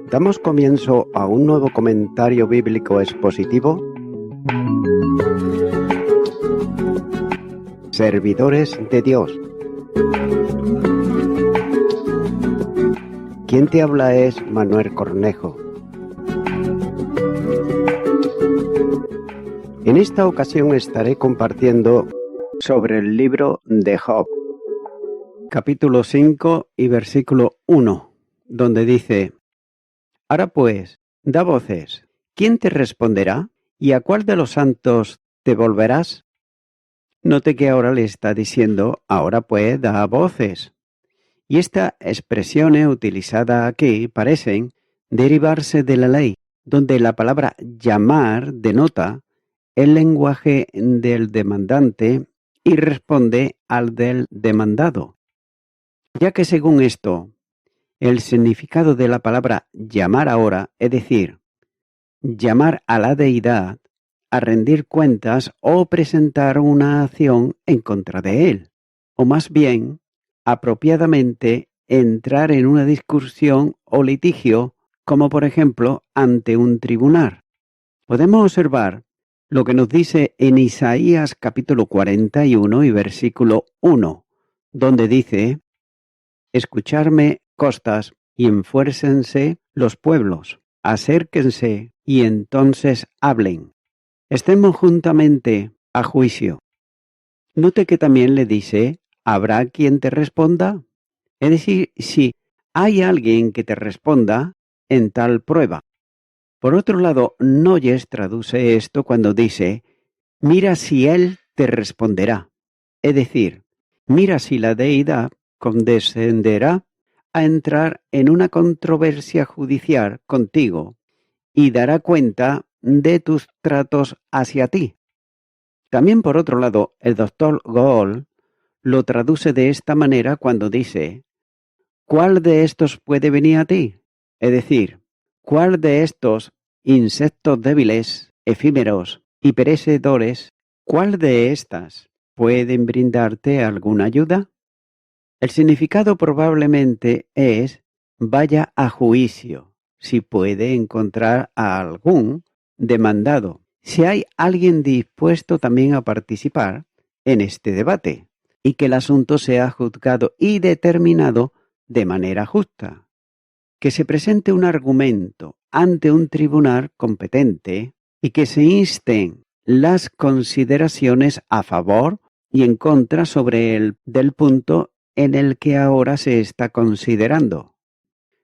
Damos comienzo a un nuevo comentario bíblico expositivo. Servidores de Dios. Quien te habla es Manuel Cornejo. En esta ocasión estaré compartiendo sobre el libro de Job, capítulo 5 y versículo 1, donde dice: Ahora pues, da voces. ¿Quién te responderá? ¿Y a cuál de los santos te volverás? Note que ahora le está diciendo: ahora pues, da voces. Y estas expresiones utilizadas aquí parecen derivarse de la ley, donde la palabra llamar denota el lenguaje del demandante y responde al del demandado. Ya que según esto, el significado de la palabra llamar ahora, es decir, llamar a la deidad a rendir cuentas o presentar una acción en contra de él, o más bien, apropiadamente, entrar en una discusión o litigio, como por ejemplo ante un tribunal. Podemos observar lo que nos dice en Isaías capítulo 41 y versículo 1, donde dice: Escuchadme, costas, y enfuércense los pueblos, acérquense, y entonces hablen. Estemos juntamente a juicio. Note que también le dice: ¿habrá quien te responda? Es decir, si hay alguien que te responda en tal prueba. Por otro lado, Noyes traduce esto cuando dice: mira si él te responderá. Es decir, mira si la deidad condescenderá a entrar en una controversia judicial contigo y dará cuenta de tus tratos hacia ti. También por otro lado, el doctor Gohl lo traduce de esta manera cuando dice: ¿cuál de estos puede venir a ti? Es decir, ¿cuál de estos insectos débiles, efímeros y perecedores, cuál de estas pueden brindarte alguna ayuda? El significado probablemente es: vaya a juicio, si puede encontrar a algún demandado, si hay alguien dispuesto también a participar en este debate, y que el asunto sea juzgado y determinado de manera justa. Que se presente un argumento ante un tribunal competente y que se insten las consideraciones a favor y en contra sobre el del punto en el que ahora se está considerando.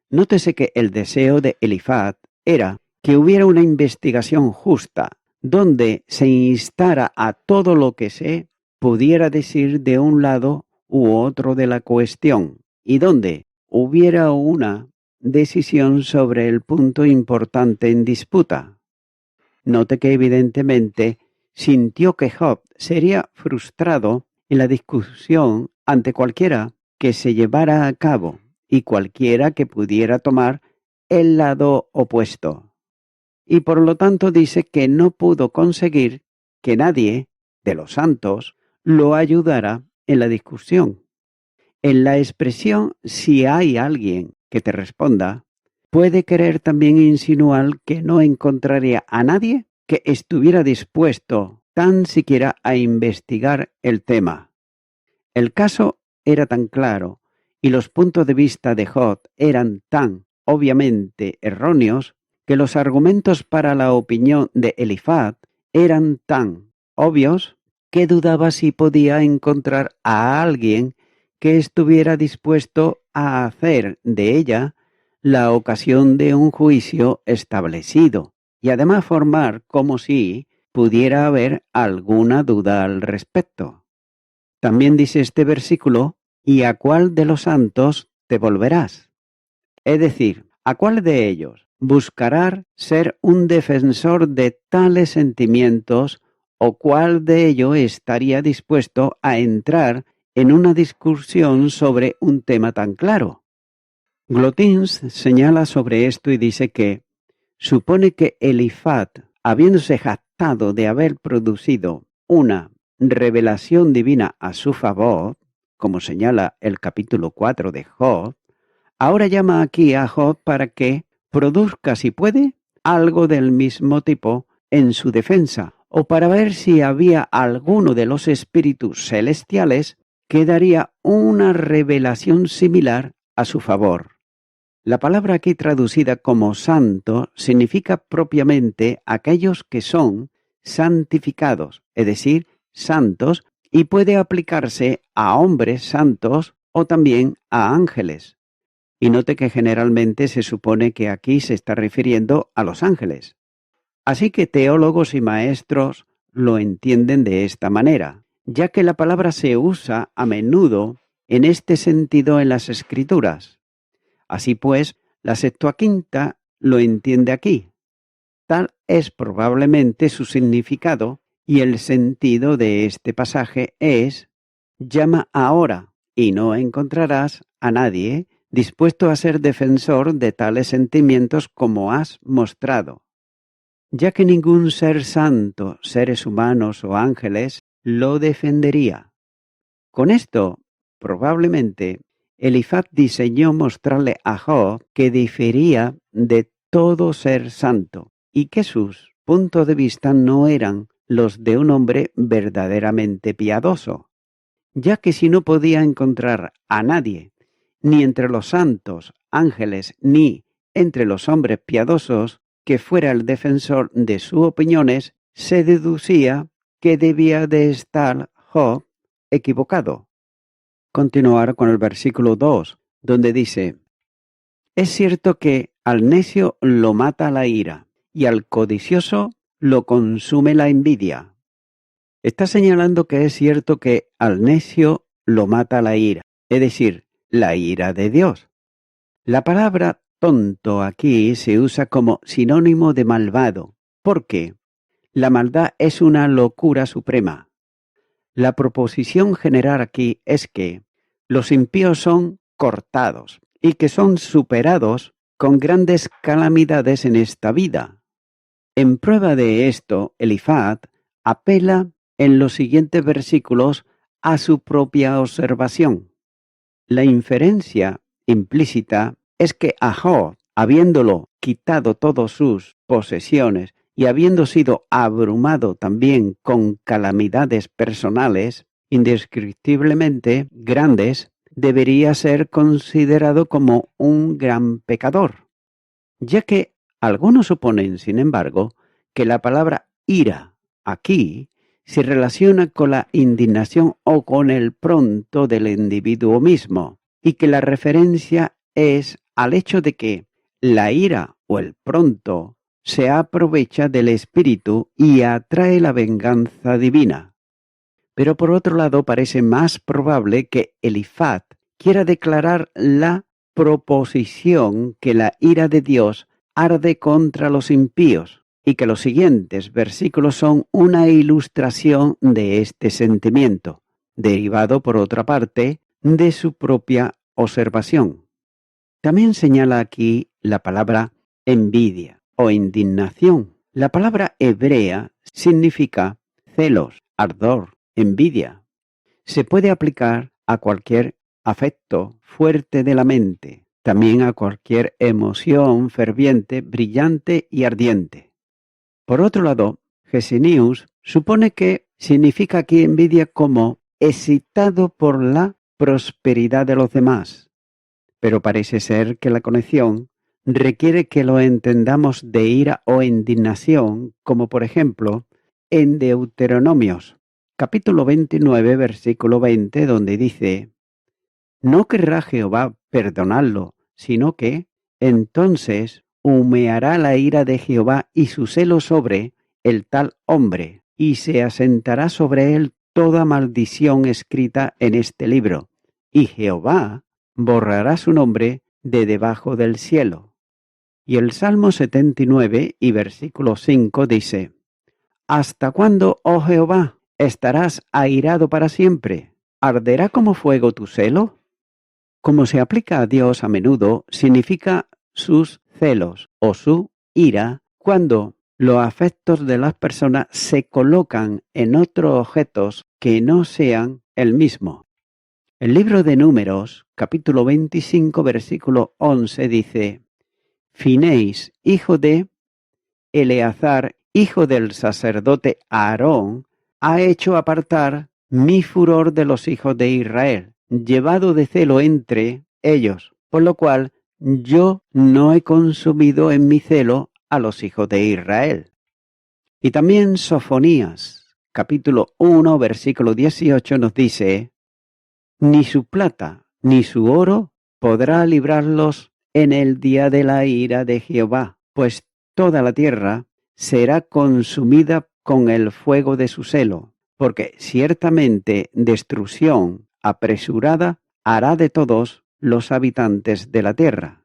Nótese que el deseo de Elifaz era que hubiera una investigación justa, donde se instara a todo lo que se pudiera decir de un lado u otro de la cuestión, y donde hubiera una decisión sobre el punto importante en disputa. Note que evidentemente sintió que Job sería frustrado en la discusión ante cualquiera que se llevara a cabo y cualquiera que pudiera tomar el lado opuesto. Y por lo tanto dice que no pudo conseguir que nadie de los santos lo ayudara en la discusión. En la expresión si hay alguien que te responda, puede querer también insinuar que no encontraría a nadie que estuviera dispuesto tan siquiera a investigar el tema. El caso era tan claro y los puntos de vista de Job eran tan obviamente erróneos que los argumentos para la opinión de Elifaz eran tan obvios que dudaba si podía encontrar a alguien que estuviera dispuesto a hacer de ella la ocasión de un juicio establecido y además formar como si pudiera haber alguna duda al respecto. También dice este versículo: ¿y a cuál de los santos te volverás? Es decir, ¿a cuál de ellos buscarás ser un defensor de tales sentimientos o cuál de ellos estaría dispuesto a entrar en una discusión sobre un tema tan claro? Glotins señala sobre esto y dice que supone que Elifaz, habiéndose jactado de haber producido una revelación divina a su favor, como señala el capítulo 4 de Job, ahora llama aquí a Job para que produzca, si puede, algo del mismo tipo en su defensa, o para ver si había alguno de los espíritus celestiales que daría una revelación similar a su favor. La palabra aquí traducida como santo significa propiamente aquellos que son santificados, es decir, santos, y puede aplicarse a hombres santos o también a ángeles. Y note que generalmente se supone que aquí se está refiriendo a los ángeles. Así que teólogos y maestros lo entienden de esta manera, ya que la palabra se usa a menudo en este sentido en las Escrituras. Así pues, la Septuaginta lo entiende aquí. Tal es probablemente su significado y el sentido de este pasaje es: llama ahora y no encontrarás a nadie dispuesto a ser defensor de tales sentimientos como has mostrado, ya que ningún ser santo, seres humanos o ángeles, lo defendería. Con esto, probablemente, Elifaz diseñó mostrarle a Job que difería de todo ser santo y que sus puntos de vista no eran los de un hombre verdaderamente piadoso, ya que si no podía encontrar a nadie, ni entre los santos, ángeles, ni entre los hombres piadosos, que fuera el defensor de sus opiniones, se deducía que debía de estar Job equivocado. Continuar con el versículo 2, donde dice: es cierto que al necio lo mata la ira, y al codicioso lo consume la envidia. Está señalando que es cierto que al necio lo mata la ira, es decir, la ira de Dios. La palabra tonto aquí se usa como sinónimo de malvado, porque la maldad es una locura suprema. La proposición general aquí es que los impíos son cortados y que son superados con grandes calamidades en esta vida. En prueba de esto, Elifaz apela en los siguientes versículos a su propia observación. La inferencia implícita es que a Job, habiéndolo quitado todas sus posesiones y habiendo sido abrumado también con calamidades personales indescriptiblemente grandes, debería ser considerado como un gran pecador, ya que algunos suponen, sin embargo, que la palabra ira aquí se relaciona con la indignación o con el pronto del individuo mismo, y que la referencia es al hecho de que la ira o el pronto se aprovecha del espíritu y atrae la venganza divina. Pero por otro lado parece más probable que Elifaz quiera declarar la proposición que la ira de Dios arde contra los impíos, y que los siguientes versículos son una ilustración de este sentimiento, derivado por otra parte de su propia observación. También señala aquí la palabra envidia o indignación. La palabra hebrea significa celos, ardor, envidia. Se puede aplicar a cualquier afecto fuerte de la mente, también a cualquier emoción ferviente, brillante y ardiente. Por otro lado, Gesenius supone que significa aquí envidia como excitado por la prosperidad de los demás, pero parece ser que la conexión requiere que lo entendamos de ira o indignación, como por ejemplo en Deuteronomios, capítulo 29, versículo 20, donde dice: no querrá Jehová perdonarlo, sino que entonces humeará la ira de Jehová y su celo sobre el tal hombre, y se asentará sobre él toda maldición escrita en este libro, y Jehová borrará su nombre de debajo del cielo. Y el Salmo 79 y versículo 5 dice: ¿hasta cuándo, oh Jehová, estarás airado para siempre? ¿Arderá como fuego tu celo? Como se aplica a Dios a menudo, significa sus celos o su ira cuando los afectos de las personas se colocan en otros objetos que no sean el mismo. El libro de Números, capítulo 25, versículo 11, dice: Fineis, hijo de Eleazar, hijo del sacerdote Aarón, ha hecho apartar mi furor de los hijos de Israel, llevado de celo entre ellos, por lo cual yo no he consumido en mi celo a los hijos de Israel. Y también Sofonías, capítulo 1, versículo 18 nos dice: Ni su plata ni su oro podrá librarlos en el día de la ira de Jehová, pues toda la tierra será consumida con el fuego de su celo, porque ciertamente destrucción apresurada hará de todos los habitantes de la tierra.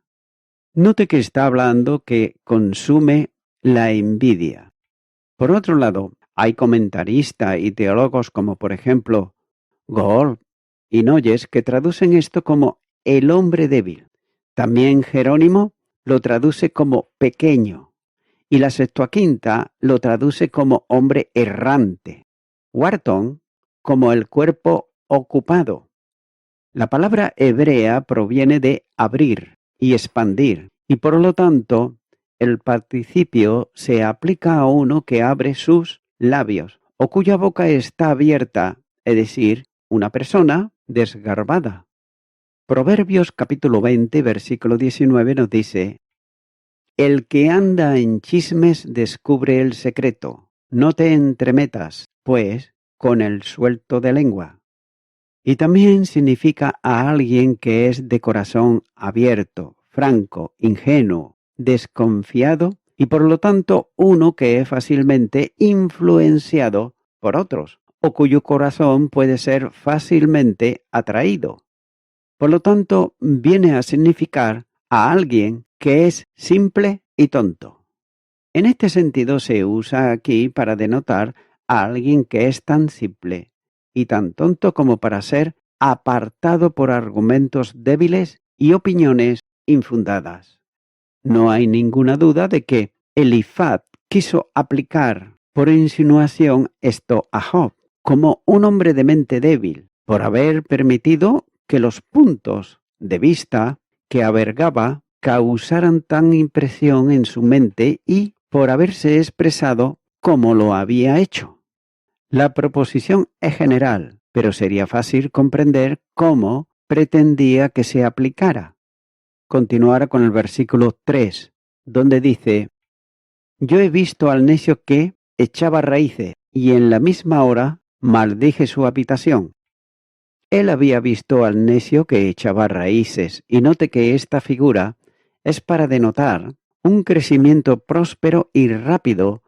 Note que está hablando que consume la envidia. Por otro lado, hay comentaristas y teólogos como por ejemplo Gold y Noyes que traducen esto como el hombre débil. También Jerónimo lo traduce como pequeño y la Septuaginta lo traduce como hombre errante. Wharton como el cuerpo ocupado. La palabra hebrea proviene de abrir y expandir y por lo tanto el participio se aplica a uno que abre sus labios o cuya boca está abierta, es decir, una persona desgarbada. Proverbios capítulo 20, versículo 19 nos dice: El que anda en chismes descubre el secreto. No te entremetas, pues, con el suelto de lengua. Y también significa a alguien que es de corazón abierto, franco, ingenuo, desconfiado y por lo tanto uno que es fácilmente influenciado por otros o cuyo corazón puede ser fácilmente atraído. Por lo tanto, viene a significar a alguien que es simple y tonto. En este sentido se usa aquí para denotar a alguien que es tan simple y tan tonto como para ser apartado por argumentos débiles y opiniones infundadas. No hay ninguna duda de que Elifaz quiso aplicar por insinuación esto a Job como un hombre de mente débil, por haber permitido que los puntos de vista que albergaba causaran tan impresión en su mente y por haberse expresado como lo había hecho. La proposición es general, pero sería fácil comprender cómo pretendía que se aplicara. Continuar con el versículo 3, donde dice: Yo he visto al necio que echaba raíces, y en la misma hora maldije su habitación. Él había visto al necio que echaba raíces, y note que esta figura es para denotar un crecimiento próspero y rápido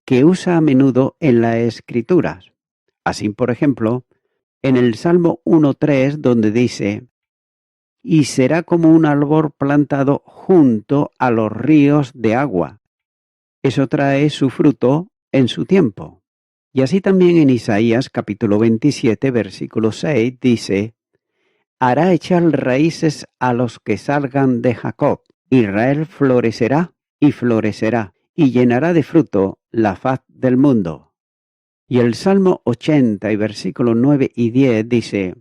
que usa a menudo en las Escrituras. Así, por ejemplo, en el Salmo 1.3, donde dice: Y será como un árbol plantado junto a los ríos de agua. Eso trae su fruto en su tiempo. Y así también en Isaías capítulo 27, versículo 6 dice: Hará echar raíces a los que salgan de Jacob. Israel florecerá, y llenará de fruto la faz del mundo. Y el Salmo 80 y versículos 9 y 10 dice: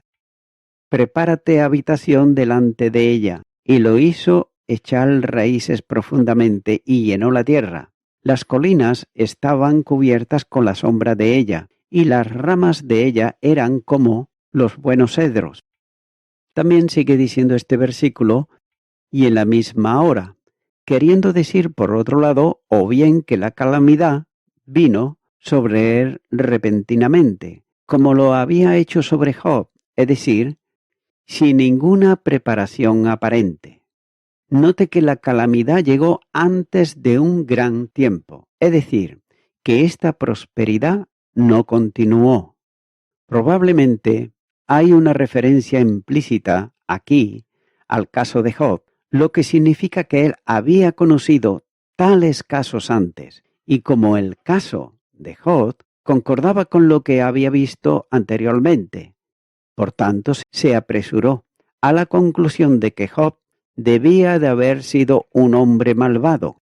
Prepárate habitación delante de ella. Y lo hizo echar raíces profundamente y llenó la tierra. Las colinas estaban cubiertas con la sombra de ella, y las ramas de ella eran como los buenos cedros. También sigue diciendo este versículo: y en la misma hora, queriendo decir por otro lado, o bien que la calamidad vino sobre él repentinamente, como lo había hecho sobre Job, es decir, sin ninguna preparación aparente. Note que la calamidad llegó antes de un gran tiempo, es decir, que esta prosperidad no continuó. Probablemente hay una referencia implícita aquí al caso de Job, lo que significa que él había conocido tales casos antes, y como el caso de Job concordaba con lo que había visto anteriormente. Por tanto, se apresuró a la conclusión de que Job debía de haber sido un hombre malvado.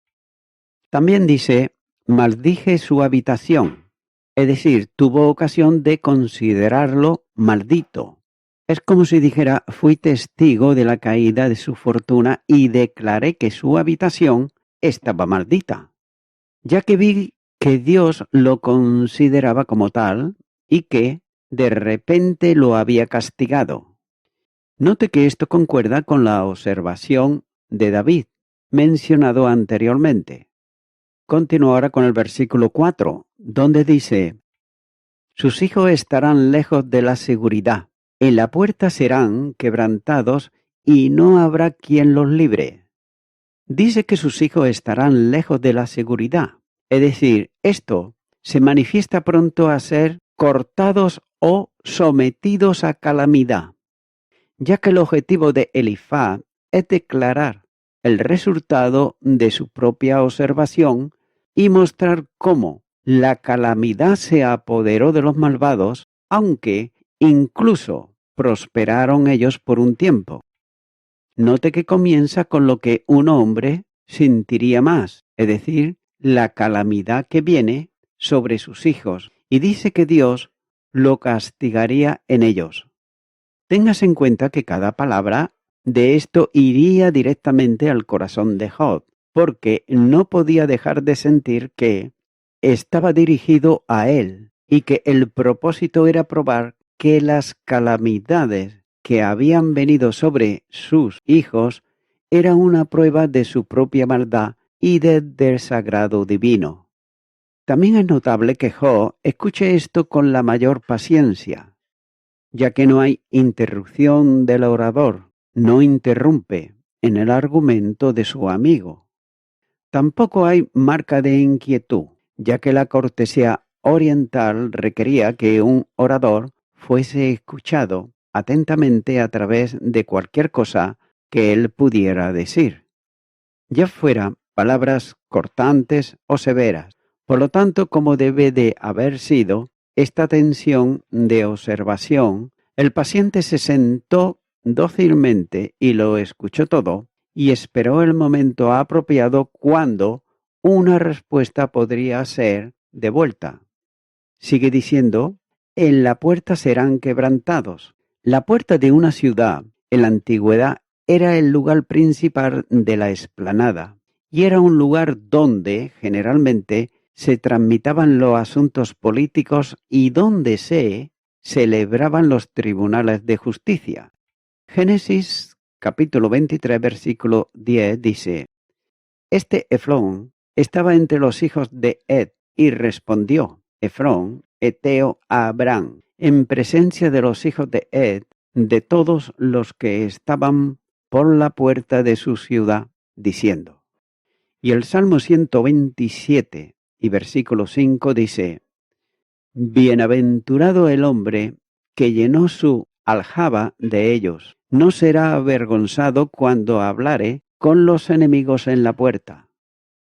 También dice maldije su habitación, es decir, tuvo ocasión de considerarlo maldito. Es como si dijera, fui testigo de la caída de su fortuna y declaré que su habitación estaba maldita, ya que vi que Dios lo consideraba como tal y que de repente lo había castigado. Note que esto concuerda con la observación de David, mencionado anteriormente. Continúo ahora con el versículo 4, donde dice, sus hijos estarán lejos de la seguridad, en la puerta serán quebrantados y no habrá quien los libre. Dice que sus hijos estarán lejos de la seguridad, es decir, esto se manifiesta pronto a ser cortados o sometidos a calamidad, ya que el objetivo de Elifaz es declarar el resultado de su propia observación y mostrar cómo la calamidad se apoderó de los malvados, aunque incluso prosperaron ellos por un tiempo. Note que comienza con lo que un hombre sentiría más, es decir, la calamidad que viene sobre sus hijos, y dice que Dios lo castigaría en ellos. Tengas en cuenta que cada palabra de esto iría directamente al corazón de Job, porque no podía dejar de sentir que estaba dirigido a él y que el propósito era probar que las calamidades que habían venido sobre sus hijos era una prueba de su propia maldad y del desagrado divino. También es notable que Job escuche esto con la mayor paciencia, ya que no hay interrupción del orador, no interrumpe en el argumento de su amigo. Tampoco hay marca de inquietud, ya que la cortesía oriental requería que un orador fuese escuchado atentamente a través de cualquier cosa que él pudiera decir, ya fuera palabras cortantes o severas. Por lo tanto, como debe de haber sido esta tensión de observación, el paciente se sentó dócilmente y lo escuchó todo y esperó el momento apropiado cuando una respuesta podría ser devuelta. Sigue diciendo, en la puerta serán quebrantados. La puerta de una ciudad, en la antigüedad, era el lugar principal de la explanada y era un lugar donde, generalmente, se tramitaban los asuntos políticos y donde se celebraban los tribunales de justicia. Génesis capítulo 23, versículo 10 dice, este Efrón estaba entre los hijos de Ed y respondió Efrón, eteo, a Abraham, en presencia de los hijos de Ed, de todos los que estaban por la puerta de su ciudad, diciendo. Y el Salmo 127 y versículo 5 dice, bienaventurado el hombre que llenó su aljaba de ellos, no será avergonzado cuando hablare con los enemigos en la puerta.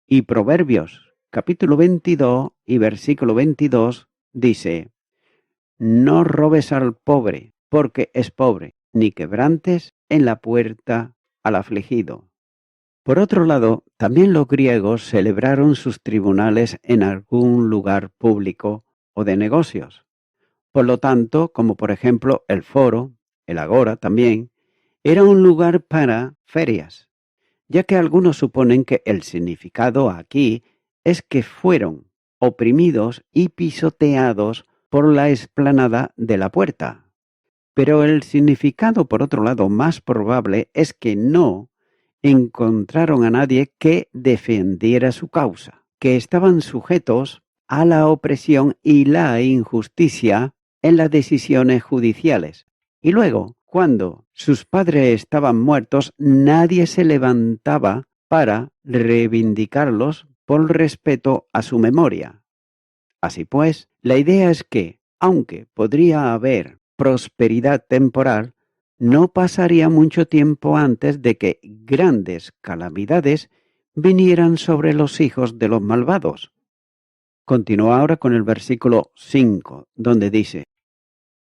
Y Proverbios, capítulo 22 y versículo 22, dice, no robes al pobre, porque es pobre, ni quebrantes en la puerta al afligido. Por otro lado, también los griegos celebraron sus tribunales en algún lugar público o de negocios. Por lo tanto, como por ejemplo el foro, el agora también, era un lugar para ferias, ya que algunos suponen que el significado aquí es que fueron oprimidos y pisoteados por la explanada de la puerta. Pero el significado, por otro lado, más probable es que no encontraron a nadie que defendiera su causa, que estaban sujetos a la opresión y la injusticia en las decisiones judiciales. Y luego, cuando sus padres estaban muertos, nadie se levantaba para reivindicarlos por respeto a su memoria. Así pues, la idea es que, aunque podría haber prosperidad temporal, no pasaría mucho tiempo antes de que grandes calamidades vinieran sobre los hijos de los malvados. Continúa ahora con el versículo 5, donde dice,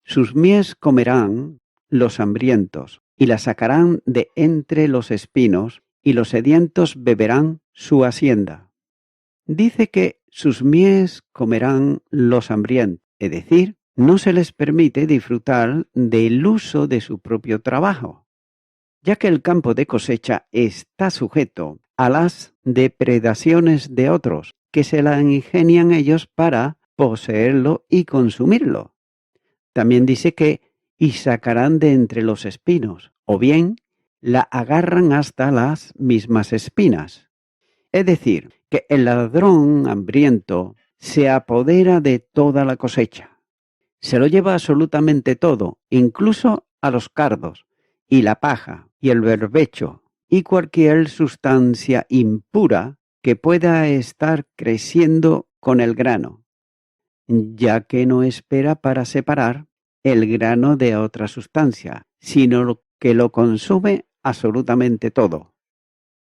sus mies comerán los hambrientos, y la sacarán de entre los espinos, y los sedientos beberán su hacienda. Dice que sus mies comerán los hambrientos, es decir, no se les permite disfrutar del uso de su propio trabajo, ya que el campo de cosecha está sujeto a las depredaciones de otros, que se la ingenian ellos para poseerlo y consumirlo. También dice que y sacarán de entre los espinos, o bien la agarran hasta las mismas espinas. Es decir, que el ladrón hambriento se apodera de toda la cosecha. Se lo lleva absolutamente todo, incluso a los cardos, y la paja, y el berbecho, y cualquier sustancia impura que pueda estar creciendo con el grano, ya que no espera para separar el grano de otra sustancia, sino que lo consume absolutamente todo.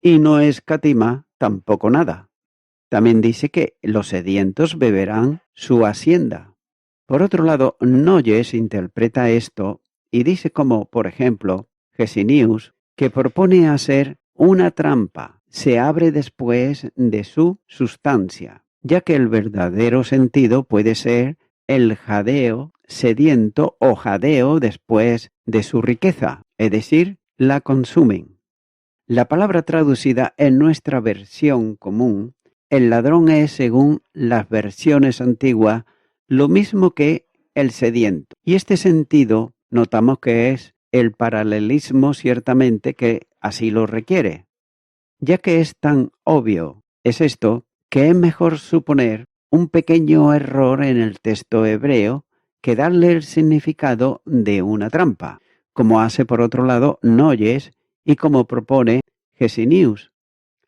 Y no escatima tampoco nada. También dice que los sedientos beberán su hacienda. Por otro lado, Noyes interpreta esto y dice como, por ejemplo, Gesenius, que propone hacer una trampa, se abre después de su sustancia, ya que el verdadero sentido puede ser el jadeo sediento o jadeo después de su riqueza, es decir, la consumen. La palabra traducida en nuestra versión común, el ladrón es, según las versiones antiguas, lo mismo que el sediento. Y este sentido notamos que es el paralelismo ciertamente que así lo requiere, ya que es tan obvio, es esto, que es mejor suponer un pequeño error en el texto hebreo que darle el significado de una trampa, como hace por otro lado Noyes y como propone Gesenius.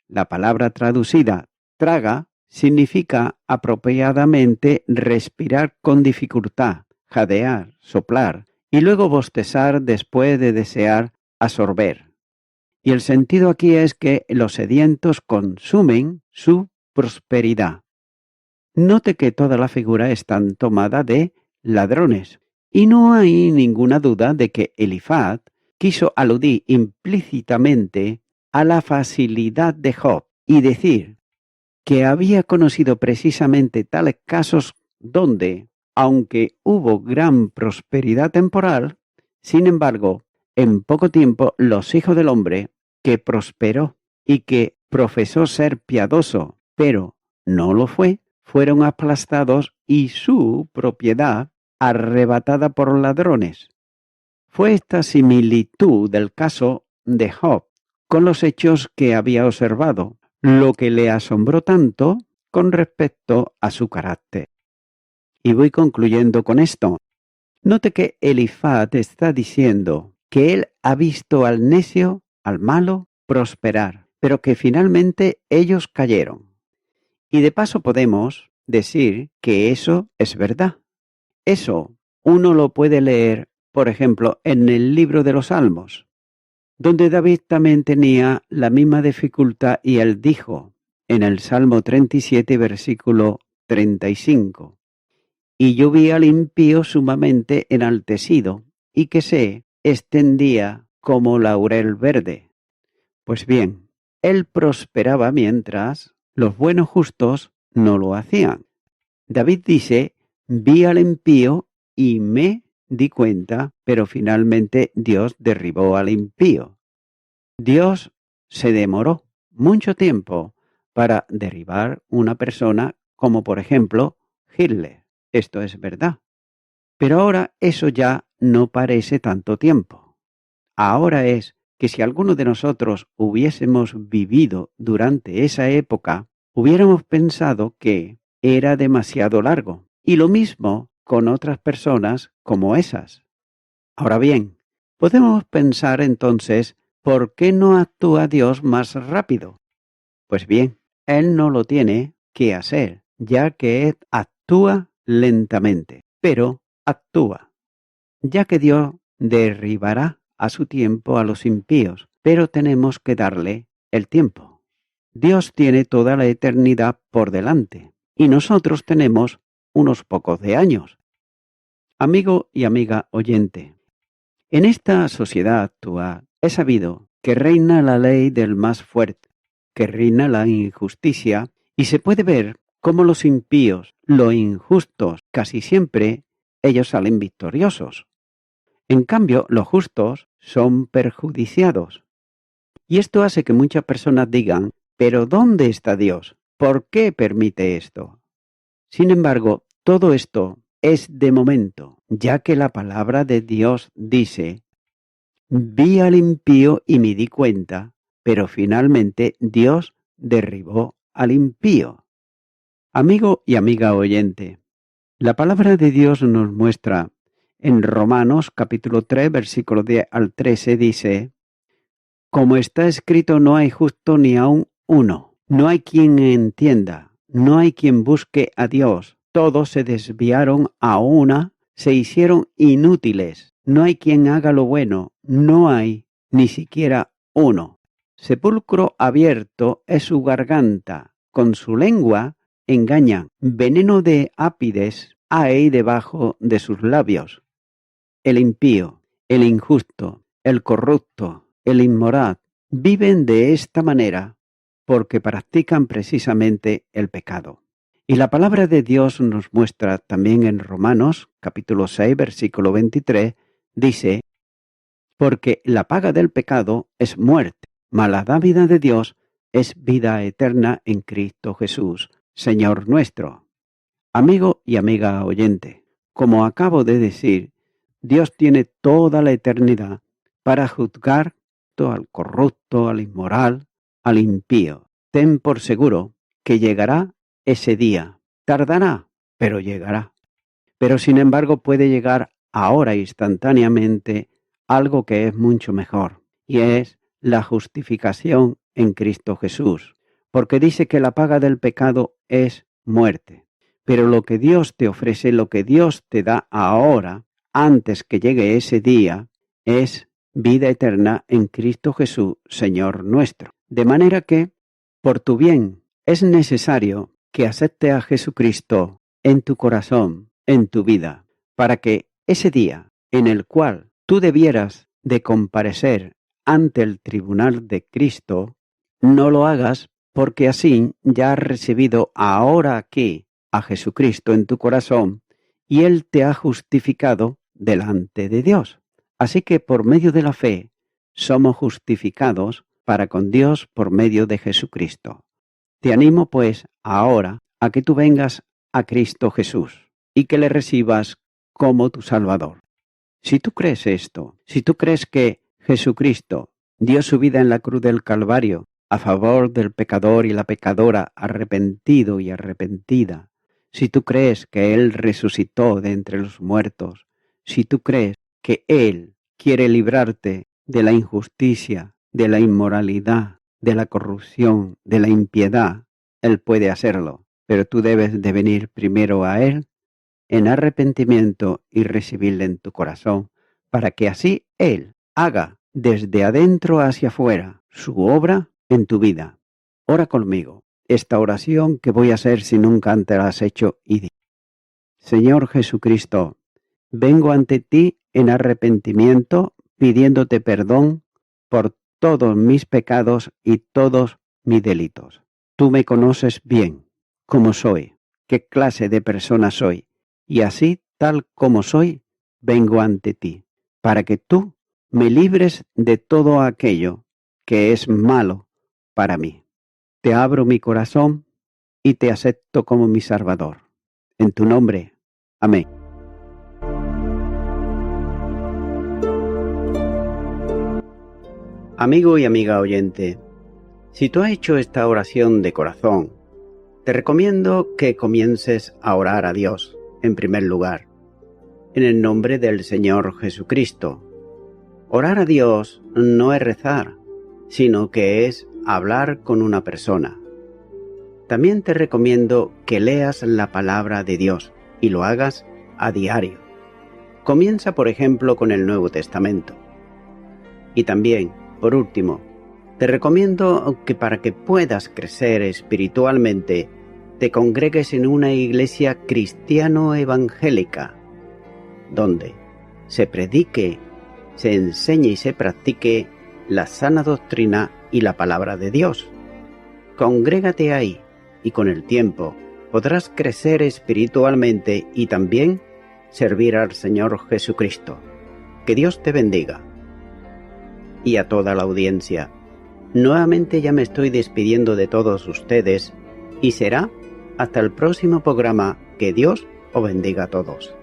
La palabra traducida traga significa apropiadamente respirar con dificultad, jadear, soplar y luego bostezar después de desear absorber. Y el sentido aquí es que los sedientos consumen su prosperidad. Note que toda la figura está tomada de ladrones y no hay ninguna duda de que Elifaz quiso aludir implícitamente a la facilidad de Job y decir que había conocido precisamente tales casos donde, aunque hubo gran prosperidad temporal, sin embargo, en poco tiempo los hijos del hombre que prosperó y que profesó ser piadoso, pero no lo fue, fueron aplastados y su propiedad arrebatada por ladrones. Fue esta similitud del caso de Job con los hechos que había observado, lo que le asombró tanto con respecto a su carácter. Y voy concluyendo con esto. Note que Elifaz está diciendo que él ha visto al necio, al malo, prosperar, pero que finalmente ellos cayeron. Y de paso podemos decir que eso es verdad. Eso uno lo puede leer, por ejemplo, en el libro de los Salmos, donde David también tenía la misma dificultad y él dijo en el Salmo 37, versículo 35, «Y yo vi al impío sumamente enaltecido y que se extendía como laurel verde». Pues bien, él prosperaba mientras los buenos justos no lo hacían. David dice, vi al impío y me di cuenta, pero finalmente Dios derribó al impío. Dios se demoró mucho tiempo para derribar una persona como por ejemplo Hitler. Esto es verdad. Pero ahora eso ya no parece tanto tiempo. Ahora es que si alguno de nosotros hubiésemos vivido durante esa época, hubiéramos pensado que era demasiado largo. Y lo mismo con otras personas como esas. Ahora bien, podemos pensar entonces, ¿por qué no actúa Dios más rápido? Pues bien, Él no lo tiene que hacer, ya que Él actúa lentamente, pero actúa, ya que Dios derribará a su tiempo a los impíos, pero tenemos que darle el tiempo. Dios tiene toda la eternidad por delante y nosotros tenemos unos pocos de años. Amigo y amiga oyente, en esta sociedad actual es sabido que reina la ley del más fuerte, que reina la injusticia y se puede ver como los impíos, los injustos, casi siempre ellos salen victoriosos. En cambio, los justos son perjudiciados. Y esto hace que muchas personas digan, ¿pero dónde está Dios? ¿Por qué permite esto? Sin embargo, todo esto es de momento, ya que la palabra de Dios dice, vi al impío y me di cuenta, pero finalmente Dios derribó al impío. Amigo y amiga oyente, la palabra de Dios nos muestra en Romanos capítulo 3, versículo 10 al 13 dice, como está escrito, no hay justo ni aun uno, no hay quien entienda, no hay quien busque a Dios, todos se desviaron a una, se hicieron inútiles, no hay quien haga lo bueno, no hay ni siquiera uno. Sepulcro abierto es su garganta, con su lengua engañan, veneno de ápides hay debajo de sus labios. El impío, el injusto, el corrupto, el inmoral, viven de esta manera porque practican precisamente el pecado. Y la palabra de Dios nos muestra también en Romanos, capítulo 6, versículo 23, dice, porque la paga del pecado es muerte, mas la dádiva de Dios es vida eterna en Cristo Jesús, Señor nuestro. Amigo y amiga oyente, como acabo de decir, Dios tiene toda la eternidad para juzgar al corrupto, al inmoral, al impío. Ten por seguro que llegará ese día. Tardará, pero llegará. Pero sin embargo puede llegar ahora instantáneamente algo que es mucho mejor, y es la justificación en Cristo Jesús, porque dice que la paga del pecado es muerte. Pero lo que Dios te ofrece, lo que Dios te da ahora, antes que llegue ese día, es vida eterna en Cristo Jesús, Señor nuestro. De manera que, por tu bien, es necesario que aceptes a Jesucristo en tu corazón, en tu vida, para que ese día en el cual tú debieras de comparecer ante el tribunal de Cristo, no lo hagas porque así ya has recibido ahora aquí a Jesucristo en tu corazón y Él te ha justificado delante de Dios. Así que por medio de la fe somos justificados para con Dios por medio de Jesucristo. Te animo pues ahora a que tú vengas a Cristo Jesús y que le recibas como tu Salvador. Si tú crees esto, si tú crees que Jesucristo dio su vida en la cruz del Calvario a favor del pecador y la pecadora arrepentido y arrepentida, si tú crees que Él resucitó de entre los muertos, si tú crees que Él quiere librarte de la injusticia, de la inmoralidad, de la corrupción, de la impiedad, Él puede hacerlo, pero tú debes de venir primero a Él en arrepentimiento y recibirle en tu corazón, para que así Él haga desde adentro hacia afuera su obra en tu vida. Ora conmigo esta oración que voy a hacer si nunca antes la has hecho y di: Señor Jesucristo, vengo ante ti en arrepentimiento pidiéndote perdón por todos mis pecados y todos mis delitos. Tú me conoces bien, cómo soy, qué clase de persona soy, y así, tal como soy, vengo ante ti, para que tú me libres de todo aquello que es malo para mí. Te abro mi corazón y te acepto como mi Salvador. En tu nombre. Amén. Amigo y amiga oyente, si tú has hecho esta oración de corazón, te recomiendo que comiences a orar a Dios, en primer lugar, en el nombre del Señor Jesucristo. Orar a Dios no es rezar, sino que es hablar con una persona. También te recomiendo que leas la palabra de Dios y lo hagas a diario. Comienza, por ejemplo, con el Nuevo Testamento. Y también, por último, te recomiendo que para que puedas crecer espiritualmente, te congregues en una iglesia cristiano-evangélica, donde se predique, se enseñe y se practique la sana doctrina y la palabra de Dios. Congrégate ahí y con el tiempo podrás crecer espiritualmente y también servir al Señor Jesucristo. Que Dios te bendiga. Y a toda la audiencia, nuevamente ya me estoy despidiendo de todos ustedes y será hasta el próximo programa. Que Dios os bendiga a todos.